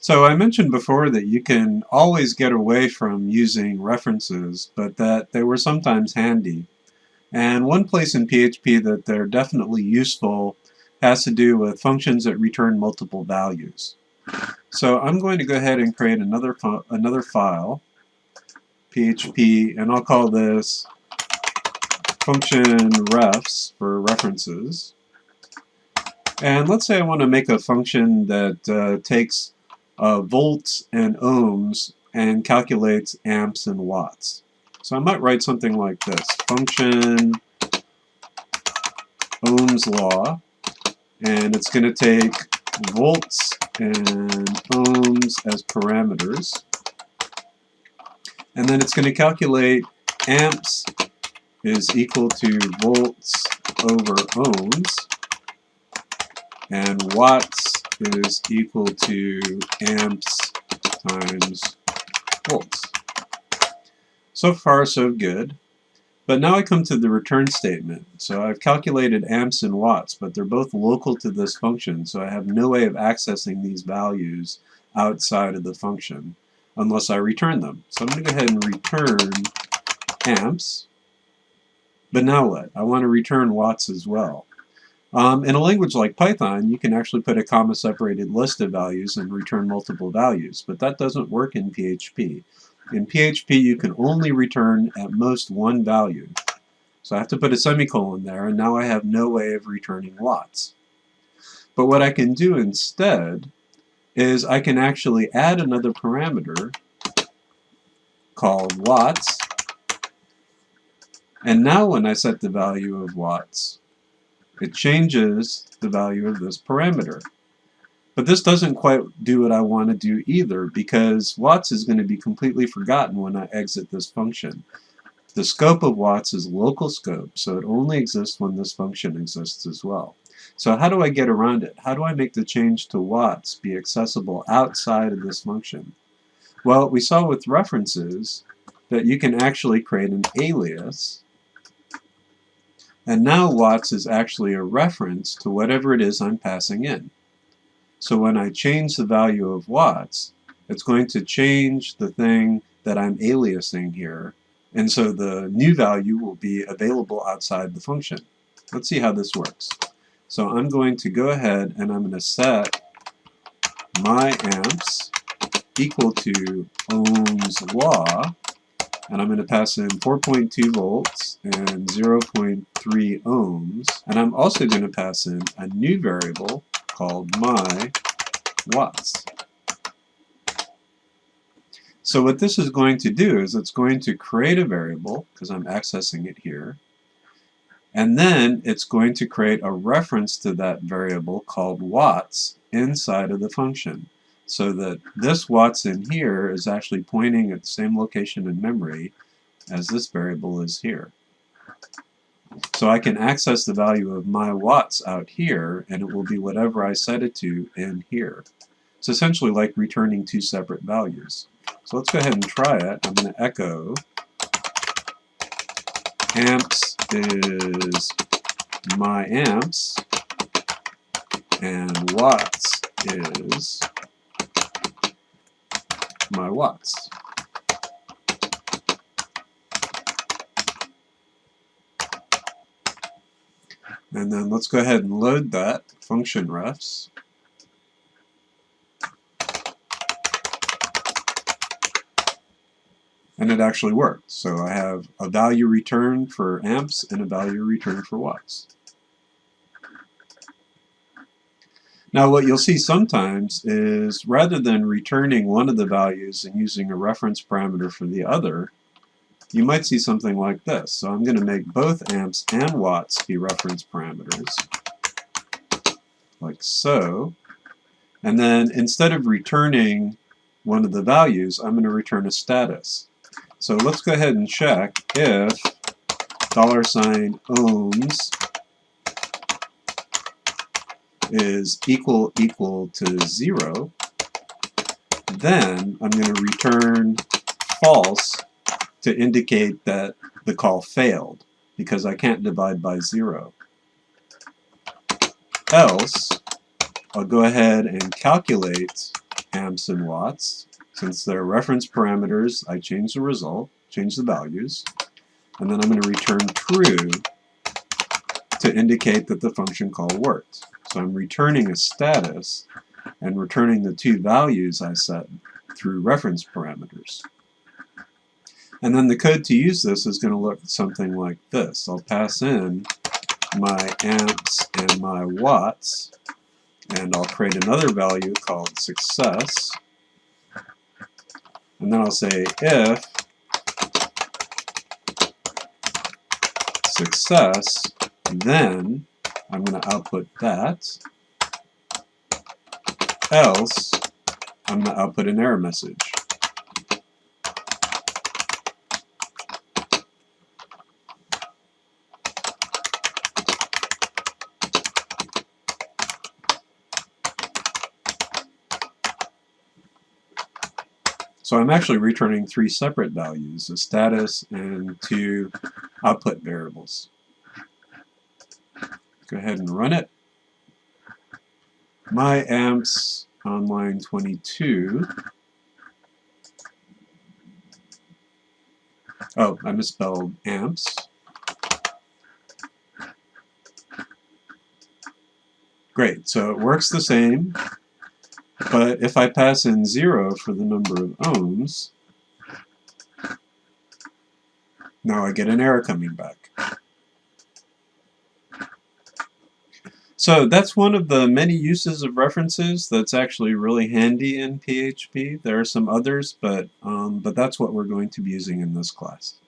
So I mentioned before that you can always get away from using references, but that they were sometimes handy. And one place in PHP that they're definitely useful has to do with functions that return multiple values. So I'm going to go ahead and create another file, PHP, and I'll call this function refs for references. And let's say I want to make a function that takes volts and ohms and calculates amps and watts. So I might write something like this: function Ohm's law, and it's going to take volts and ohms as parameters, and then it's going to calculate amps is equal to volts over ohms, and watts is equal to amps times volts. So far, so good. But now I come to the return statement. So I've calculated amps and watts, but they're both local to this function, so I have no way of accessing these values outside of the function unless I return them. So I'm going to go ahead and return amps. But now what? I want to return watts as well. In a language like Python, you can actually put a comma-separated list of values and return multiple values, but that doesn't work in PHP. In PHP, you can only return at most one value. So I have to put a semicolon there, and now I have no way of returning watts. But what I can do instead is I can actually add another parameter called watts, and now when I set the value of watts, it changes the value of this parameter. But this doesn't quite do what I want to do either, because watts is going to be completely forgotten when I exit this function. The scope of watts is local scope, so it only exists when this function exists as well. So how do I get around it? How do I make the change to watts be accessible outside of this function? Well, we saw with references that you can actually create an alias, and now watts is actually a reference to whatever it is I'm passing in. So when I change the value of watts, it's going to change the thing that I'm aliasing here, and so the new value will be available outside the function. Let's see how this works. So I'm going to go ahead and I'm going to set my amps equal to Ohm's law, and I'm going to pass in 4.2 volts and 0.3 ohms, and I'm also going to pass in a new variable called my watts. So what this is going to do is it's going to create a variable, because I'm accessing it here, and then it's going to create a reference to that variable called watts inside of the function, so that this watts in here is actually pointing at the same location in memory as this variable is here. So I can access the value of my watts out here, and it will be whatever I set it to in here. It's essentially like returning two separate values. So let's go ahead and try it. I'm going to echo amps is my amps, and watts is my watts. And then let's go ahead and load that function refs. And it actually worked. So I have a value returned for amps and a value returned for watts. Now what you'll see sometimes is rather than returning one of the values and using a reference parameter for the other, you might see something like this. So I'm going to make both amps and watts be reference parameters, like so. And then instead of returning one of the values, I'm going to return a status. So let's go ahead and check if $ohms is equal to 0, then I'm going to return false to indicate that the call failed, because I can't divide by 0. Else, I'll go ahead and calculate amps and watts. Since they're reference parameters, I change the result, change the values, and then I'm going to return true to indicate that the function call worked. So I'm returning a status and returning the two values I set through reference parameters. And then the code to use this is going to look something like this. I'll pass in my amps and my watts, and I'll create another value called success, and then I'll say if success, then I'm going to output that, else I'm going to output an error message. So I'm actually returning three separate values, a status and two output variables. Go ahead and run it. My amps on line 22. Oh, I misspelled amps. Great, so it works the same. But if I pass in 0 for the number of ohms, now I get an error coming back. So that's one of the many uses of references that's actually really handy in PHP. There are some others, but that's what we're going to be using in this class.